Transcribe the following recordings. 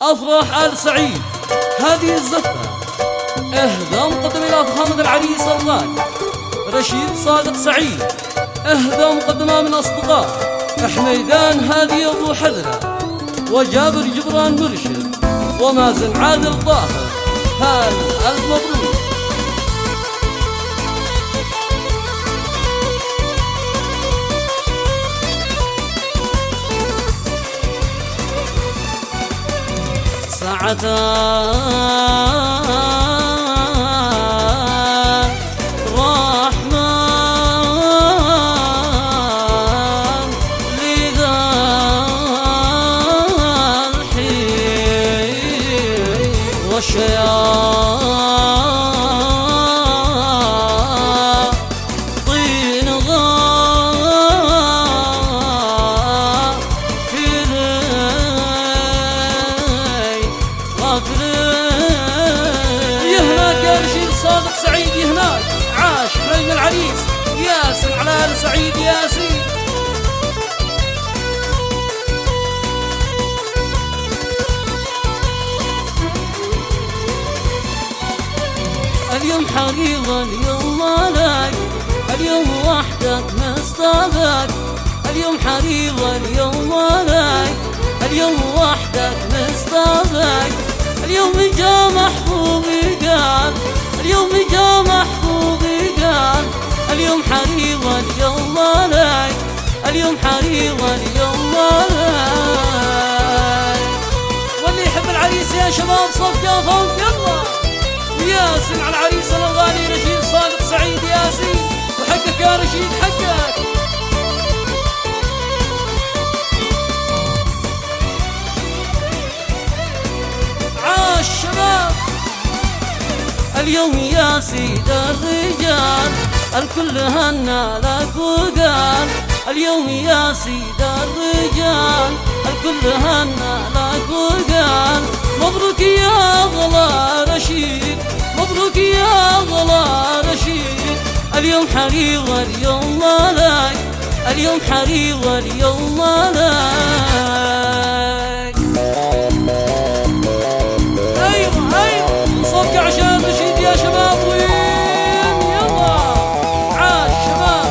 أفراح آل سعيد. هذه الزفة إهداء مقدم إلى فخامة العريس الغالي رشيد صادق سعيد. إهداء مقدمة من أصدقاء حميدان هادي أبو حذرة وجابر جبران مرشد ومازن عادل ظاهر. هل ألف مبروك. ساعتان رحمن لذا الحين والشياطين يهناك يا رشيد صادق سعيد. يهناك عاش حليم العريس ياسين على آل سعيد ياسين. اليوم حقيقة اليوم مالك، اليوم وحدك مصطفاك. اليوم حقيقة اليوم مالك، اليوم وحدك مصطفاك. اليوم جا محبوبي قال، اليوم جا محبوبي قال. اليوم حقيقة اليوم مالك، اليوم حقيقة اليوم مالك. واللي يحب العريس يا شباب صف جافهم يلا. وياسين على العريس الغالي رشيد صادق سعيد ياسين. وحقك يا رشيد حقك. عاش شباب. اليوم يا سيد الرجال الكل هنا لك وقال. اليوم يا سيد الرجال الكل هنا لك وقال. مبروك يا غلا رشيد، مبروك يا غلا رشيد. اليوم حقيقة اليوم مالك، اليوم حقيقة اليوم مالك. ايوه ايوه صفقة عشان رشيد يا شباب. وين يلا عاش شباب.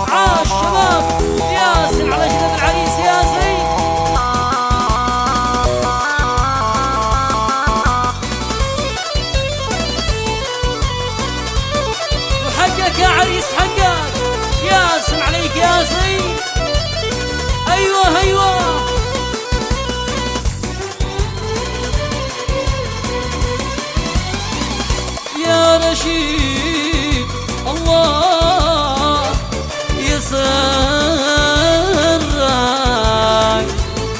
عاش شباب. ياسين على جدة العريس ياسين. وحقك يا عريس حقك. ياسين عليك ياسين. ايوه ايوه يا رشيد الله يسرك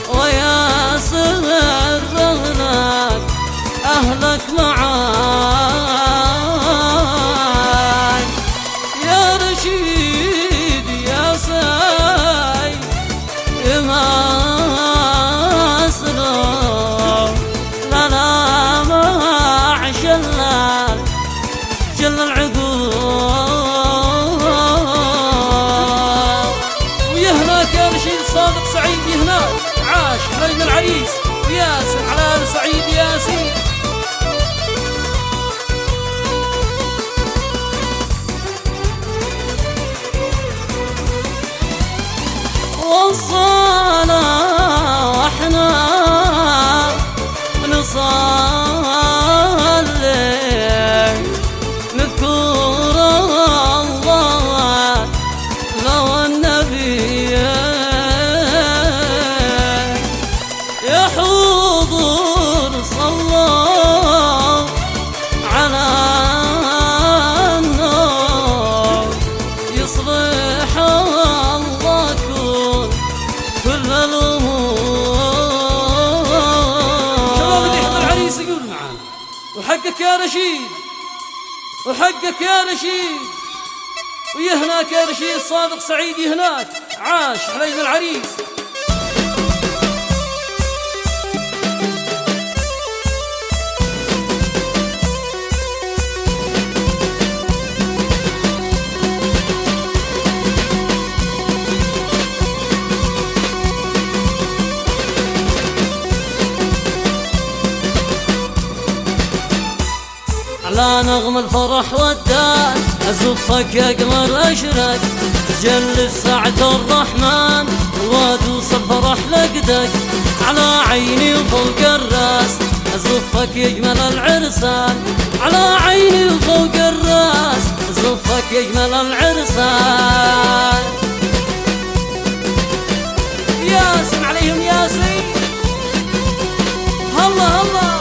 ويسرك اهلك معاك. يا رشيد يا ساي ما أسرار لنا مع شلال جل العقول. ويهناك يا رشيد صادق سعيد. يهناك عاش حليم العريس ياسين على آل سعيد ياسين. وصانا واحنا نصلي نذكر الله لو النبي يا حضور صلى على النور يصلح الله كل الأمور. شباب اللي يحضر العريس يقول معانا وحقك يا رشيد، وحقك يا رشيد. ويهناك يا رشيد صادق سعيد. يهناك عاش حليم العريس. نغم الفرح ودان أزفك يا قمر أشرق جلس ساعة الرحمن وادوس الفرح لقدك على عيني وفوق الراس أزفك يجمل العرسان على عيني وفوق الراس أزفك يجمل العرسان ياسين عليهم ياسين الله الله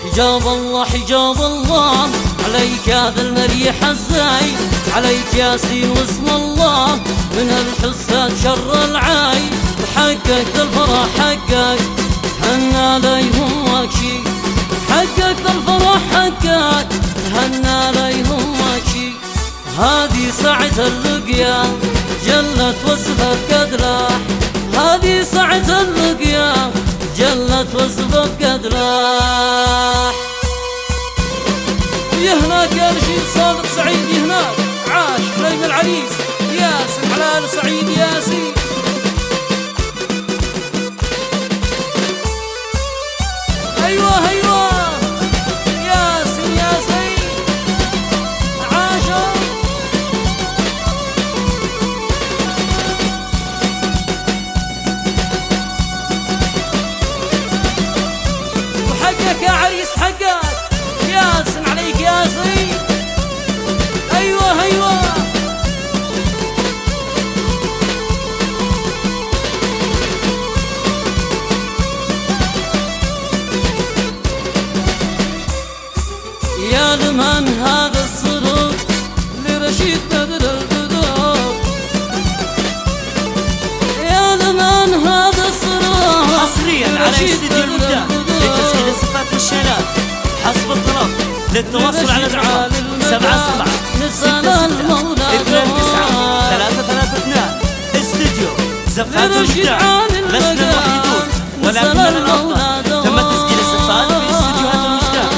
حجاب الله حجاب الله عليك هذا المريح الزاي عليك ياسين واسم الله من الحساد شر العاي وحققت الفرح حقك تهنى لا يهمك شي حققت الفرح حقك تهنى لا يهمك شي هذه ساعة اللقيا جلت وسبب قد راح هذه ساعة اللقيا جلت وسبب قد راح يهناك يا رشيد صادق سعيد يهناك عاش حليم العريس ياسين على آل سعيد ياسين أيوة أيوة ياسين ياسين عاشوا وحقك يا عريس حقك ياسين عليك ياسين أيوة أيوة يا لمن هذا السرور لرشيد بدر القدور يا لمن هذا السرور حصريا على استديو الوداع لتسجيل صفات الشلال حسب الطلب للتواصل على الرقم 77 66 29 332 استديو زفات الوداع لسنا الوحيدون ولكننا الأفضل تم تسجيل الصفات في استديوهات الوجدان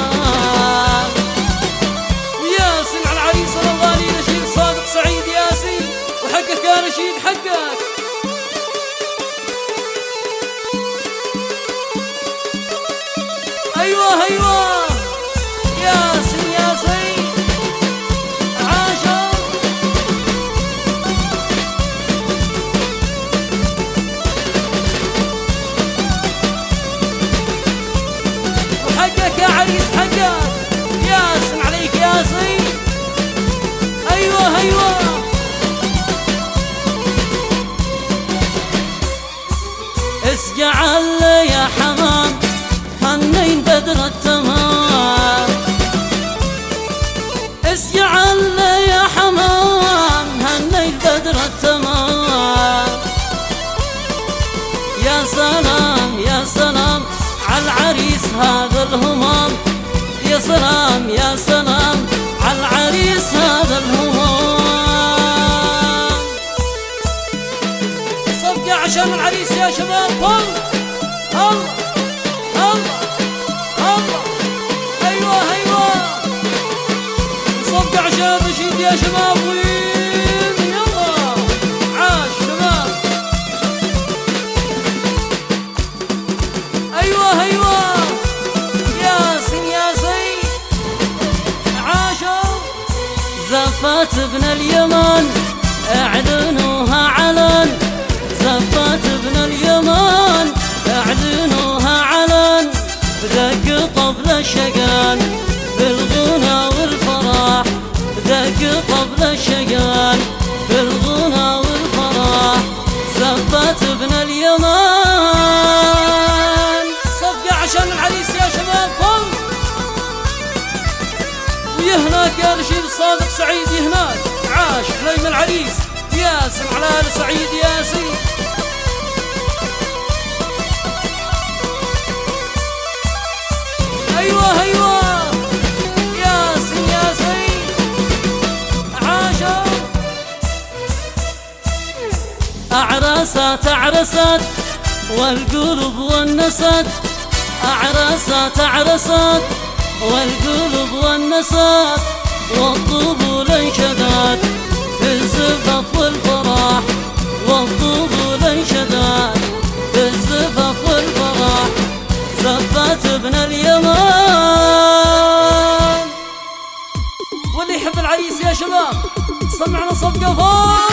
ياسين على العريس الغالي رشيد صادق سعيد ياسين وحقك يا رشيد حقك أيوة أيوة ياسين ياسين عاشوا وحقك يا عريس حقك ياسين عليك ياسين أيوة أيوة اسجعل يا حمام هنين بدر التمام اسجعل يا حمام هنين بدر التمام يا سلام يا سلام على العريس هذا الهمام يا سلام يا سلام على العريس هذا الهمام صفقة عشان العريس يا شباب الله الله أيوة أيوة صفقة عشان رشيد يا شباب وين يلا عاش شباب أيوة أيوة ياسين ياسين عاشوا زفات ابن اليمن اعلنوها علن زفات ابن اليمن اعلنوها علن دق طبل الشقان بالغنى والفرح دق طبل الشقان بالغنى والفرح زفت ابن اليمن صفقة عشان العريس يا شباب ويهناك يا رشيد صادق سعيد يهناك عاش حليم العريس ياسين على آل سعيد ياسين أيوة أيوة ياسين ياسين عاشوا أعرست أعرست والقلوب والنسد أعرست أعرست والقلوب والنسد والطبول انشدت في الزفاف والفرح والطبول انشدت في الزفاف والفرح يا شباب سمعنا صفقة فوق.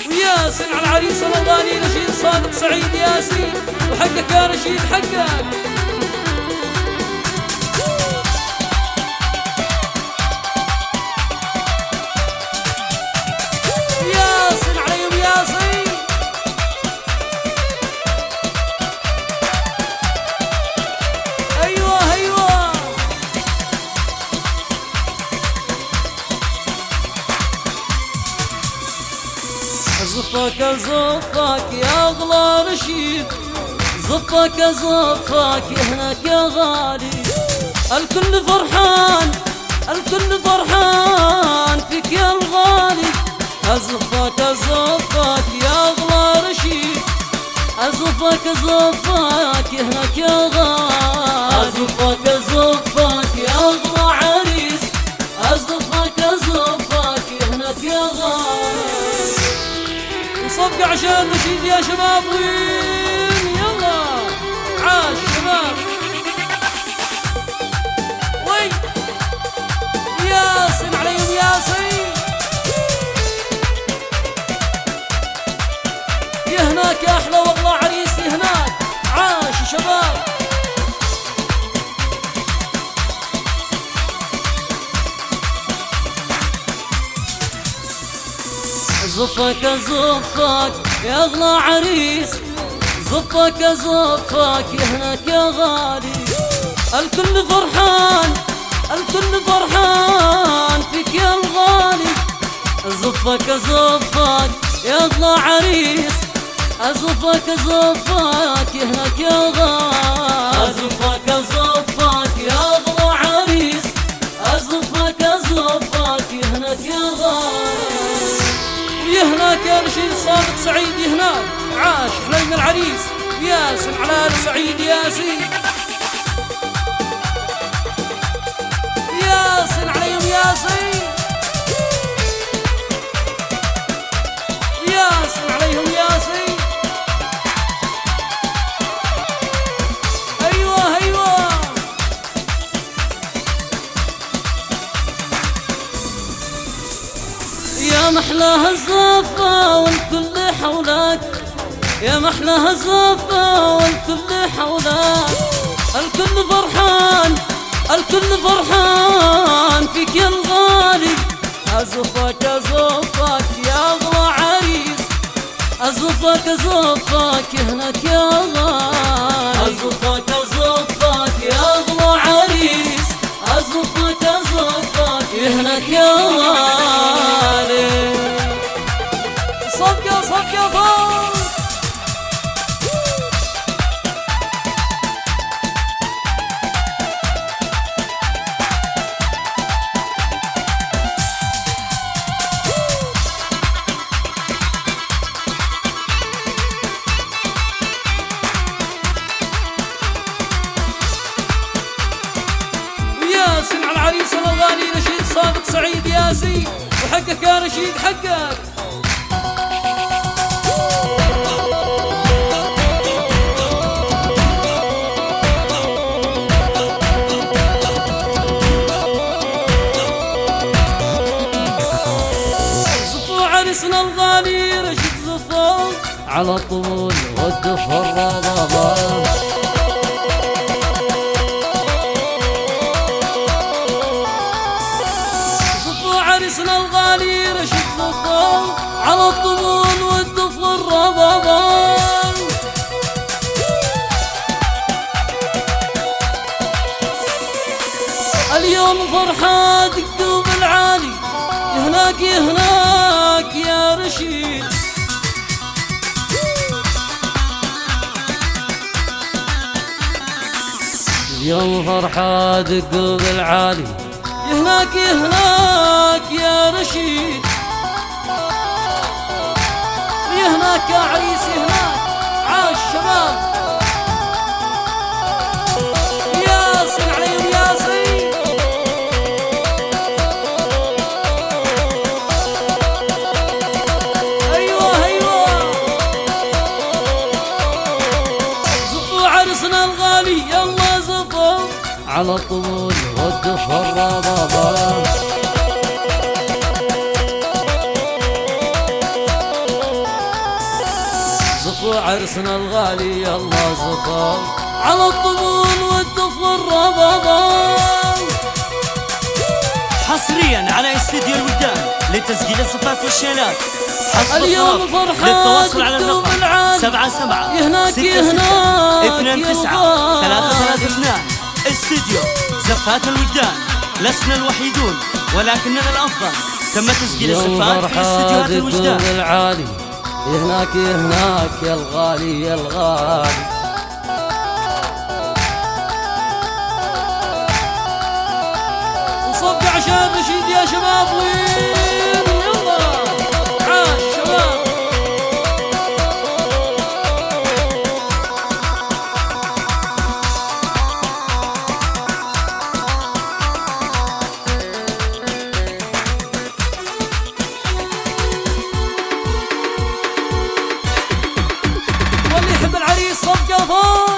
وياسن على العريس الأغاني رشيد صادق سعيد ياسين، وحقك يا رشيد حقك. ياسن عليهم ياسين. ايوه ايوه زفك زفك يا اغلى رشيد، زفك زفك هناك يا غالي. الكل فرحان الكل فرحان فيك يا الغالي. أزفك أزفك يا أغلى رشيد، أزفك أزفك هناك يا غالي. أزفك أزفك يا أغلى عريس، أزفك أزفك هناك يا غالي. نصفق عشان رشيد يا شباب وين يلا عاش شباب. وي ياسن عليهم ياسين. هناك يا احلى واغلى عريسي هناك عاش شباب. زفك زفك يا اغلى عريس، زفك زفك هناك يا غالي. الكل فرحان الكل فرحان فيك يا الغالي. زفك زفك يا اغلى عريس، أزفك زفك هناك يا غالي. أزفك زفك يا أغلى عريس، أزفك زفك هناك يا غالي. ويهناك يا رشيد صادق سعيد هناك عاش حليم العريس. ياسن على آل سعيد ياسين. ياسن عليهم ياسين. ياسن عليهم ياسين. ايوه ايوه يا محلاها الزفة والكل حولك، يا محلاها الزفة والكل حولك. الكل فرحان الكل فرحان فيك يا الغالي. أزفك أزفك يا أغلى عريس، أزفك أزفك هناك يا غالي. أزفك أزفك يا أغلى عريس، أزفك أزفك هناك يا غالي. صفقة صفقة فوق. ياسن على العريس الأغاني رشيد صادق سعيد ياسين، وحقك يا رشيد حقك. زفوا عريسنا الغالي رشيد زفوا على طول والدفر رضا. عريسنا الغالي رشيد زفوا على الطبول والدفر الربابان. اليوم فرحة دقوا بالعالي. هناك هناك يا رشيد. اليوم فرحة دقوا بالعالي. هناك هناك يا رشيد. هناك يا عريسي هناك عاش شباب. ياسن عليهم ياسين. ايوه ايوه زفوا عرسنا الغالي على الطبول والدف والربابة. زفوا عرسنا الغالي يلا زفوا على الطبول والدف والربابة. حصريا على استديو الودان لتسجيل الصفات والشيلات. اليوم فرحة للتواصل على الرقم العالي 77 يهناك 69 29 332. استديو زفات الودان. لسنا الوحيدون ولكننا الأفضل. تم تسجيل الصفات في استديوهات الوجدان. العالي يهناك يهناك يا الغالي يا الغالي. صب عشان رشيد يا شباب وين يلا عاش شباب. واللي يحب العريس صب قفاي.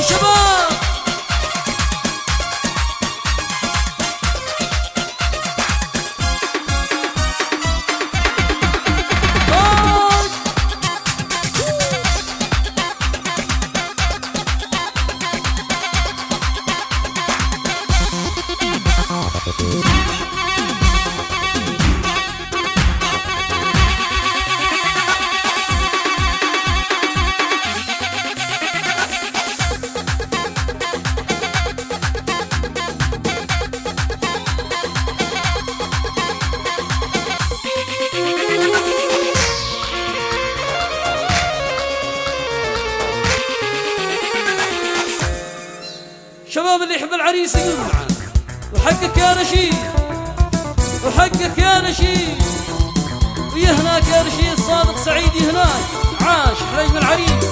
شباب شباب اللي يحب العريس يقول معاه وحقك يا رشيد وحقك يا رشيد ويهناك يا رشيد صادق سعيد يهناك عاش حليم العريس.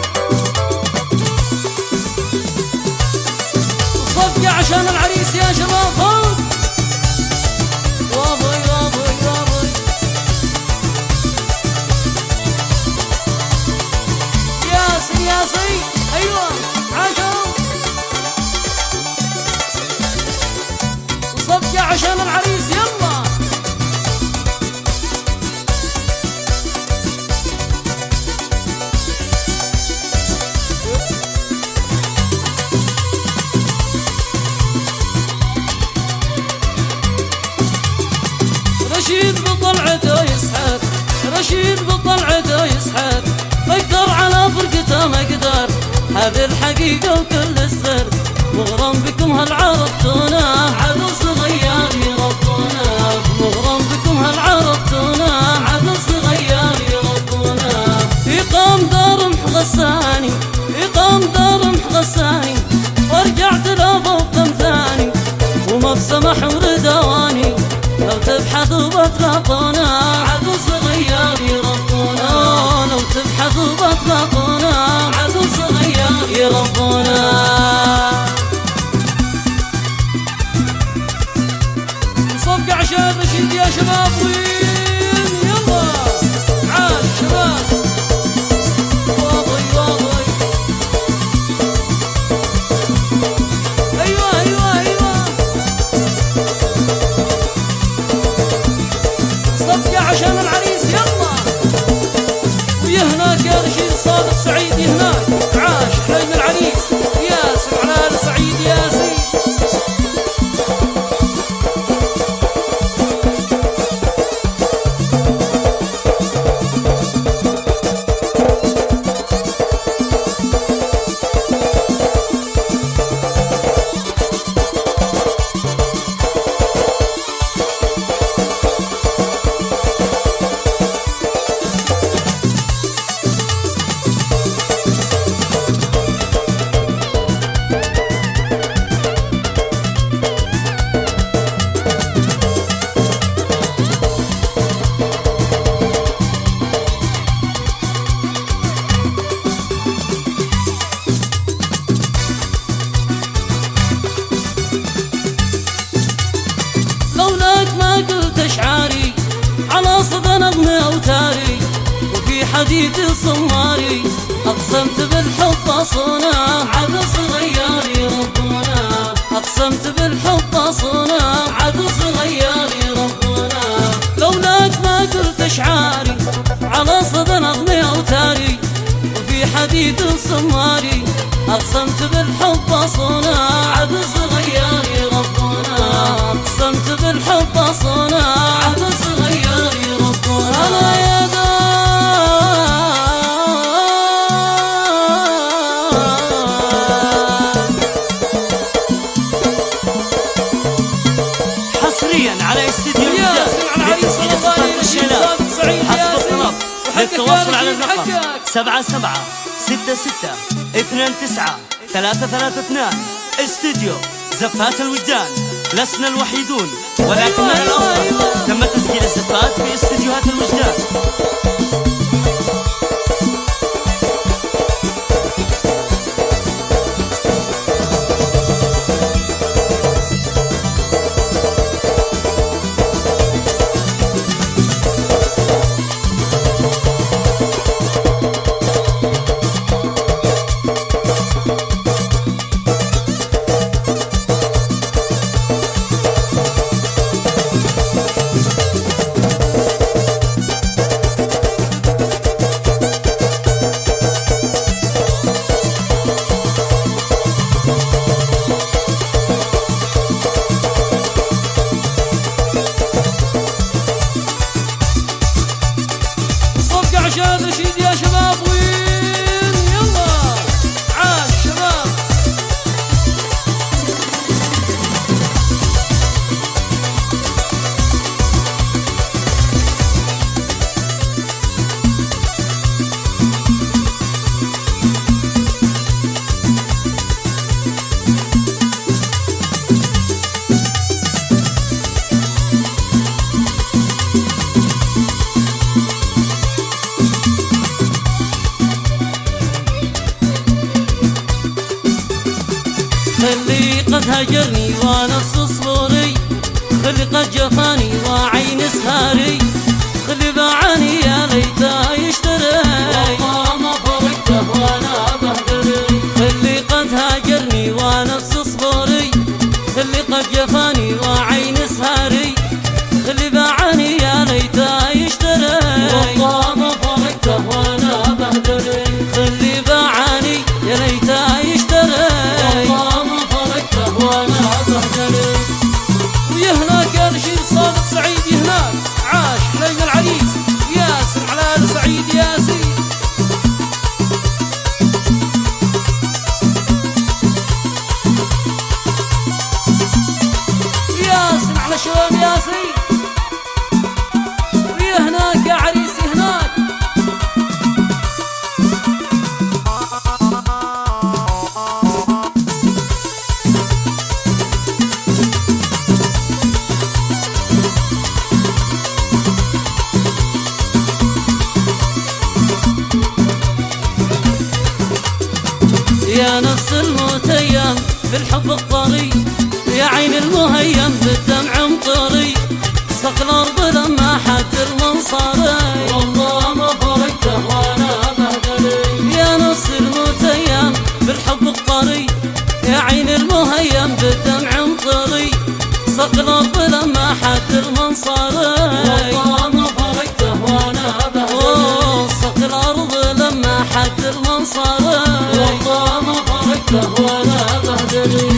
صفقة عشان العريس يا شباب فوق وابوي وابوي وابوي. ياسي ياسي ايوه عاشوا. صفقة عشان العريس يلا. رشيد بطلعته يسحر رشيد بطلعته يسحر اقدر على فرقته ما اقدر. هذه الحقيقة وكل السر مغرم بكم هل عرفتونا عدو صغير يربونا. مغرم بكم هل عرفتونا عدو صغير يربونا. يقام دار محغساني يقام دار محغساني وارجع تلافى وكم ثاني وما بسمح وردواني. لو تبحثوا بتلاقونا عدو صغير يربونا. لو تبحثوا بتلاقونا عدو صغير يربونا. صفقة عشان رشيد يا شباب وين يلا عاش شباب واضي واضي. ايوه ايوه ايوه. صفقة عشان العريس يلا ويهناك يا رشيد صادق سعيد يهناك عاش حليم العريس. ياسر على آل سعيد ياسين. حديد صماري أقسمت بالحب أصونها عد صغيري ربنا أقسمت بالحب أصونها عد صغيري ربنا لولاك ما قلت أشعاري على صدى نظمي أوتاري وفي حديد صماري أقسمت بالحب أصونها عد صغيري ربنا أقسمت بالحب أصونها عد صغيري ربنا أنا يا حصريا على استديو الوداد لتسجيل صفات الشيلات حسب الطلب للتواصل على الرقم 7766292332 استديو زفات الوجدان. لسنا الوحيدون ولكننا الأفضل. تم تسجيل الزفات في استديوهات الوجدان. عشان رشيد يا شباب وين يلا عاش شباب. خلي قد هجرني ونفس صبوري خلي قد جفاني وعين سهاري خلي باعني يا ليته يشتري والله ما فرقته وانا بهدري خلي قد هاجرني ونفس صبوري خلي قد جفاني وعين سهاري خلي باعني يا ليته يشتري والله ما فرقته وانا بهدري خلي باعني يا ليته يشتري ويا هناك يا رشيد صادق سعيد يا هناك عاش حليم العريس ياسر على آل سعيد ياسين ياسر على شباب ياسين ويا هناك يا عريس يا هناك يا نفس المتيم بالحب الطري يا عين المهيم بالدمع مطري سق الارض لما حد المنصري والله ما فرقته وانا بهدري يا نفس المتيم بالحب الطري يا عين المهيم بالدمع مطري سق الارض لما حد المنصري والله ما فرقته وانا بهدري سق الارض لما حد المنصري والله ما فرقته وانا بهدري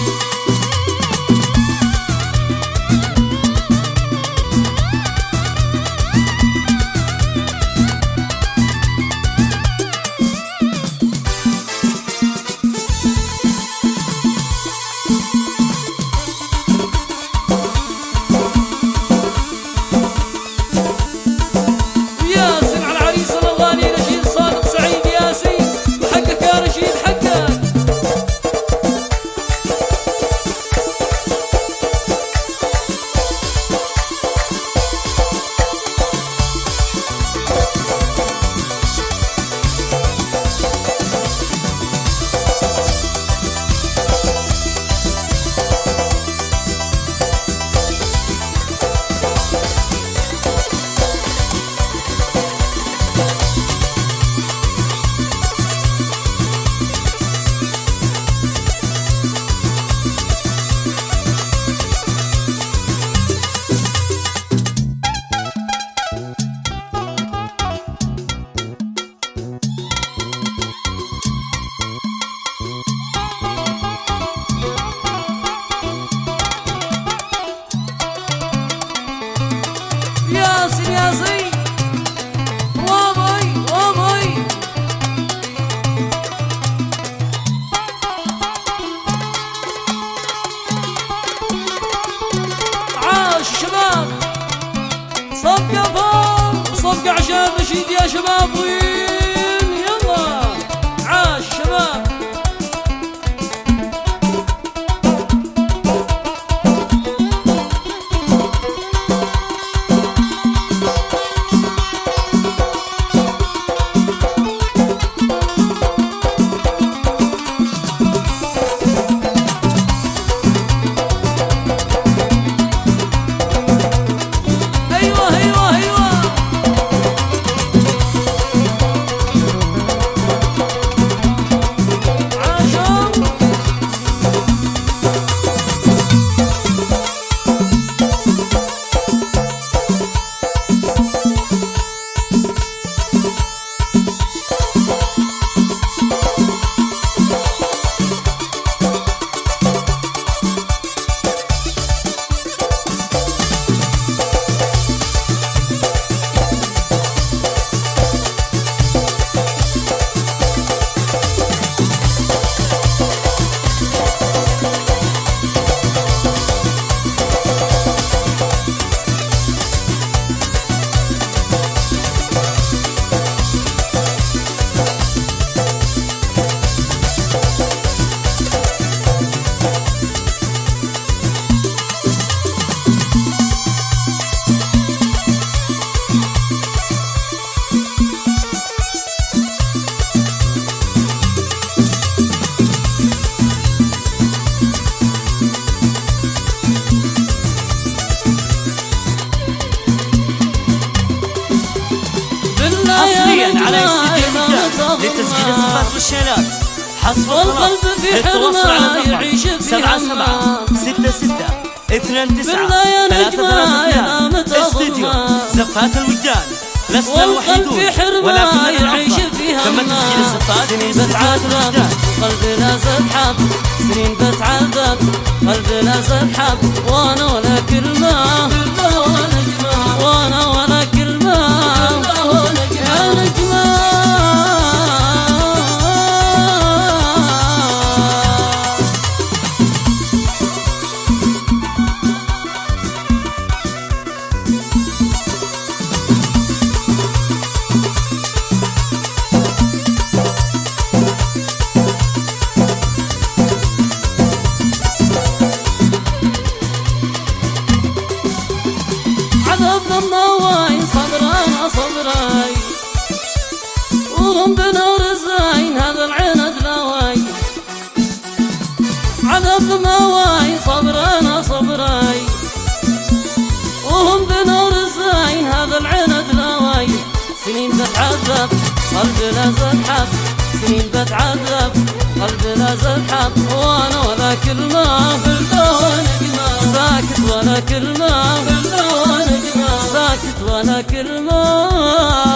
وياسر على العريس الاغاني رشيد صادق سعيد ياسين وحقك يا رشيد حقك يا شباب وين يلا عاش شباب. على استديو لتسجيل صفات والشيلات حسب الطلب للتواصل على الرقم 77 66 29 332 استديو زفات الوجدان. لسنا الوحيدون ولكننا الأفضل. تم تسجيل الزفات في استديوهات الوجدان. قلبنا زحاب سنين بتعذب قلبنا زحاب وانا ولا كلمة وانا ولا كلمة يا نجمة. عذاب النواي صبرانا صبراي وهم بنور الزين هذا العند نواي. عذاب النواي صبرانا صبراي وهم بنور الزين هذا العند نواي. سنين بتعذب قلبنا زحف سنين بتعذب قلبنا زحف وانا ولا كلمة ساكت ولا كلمة ساكت ولا كلمة.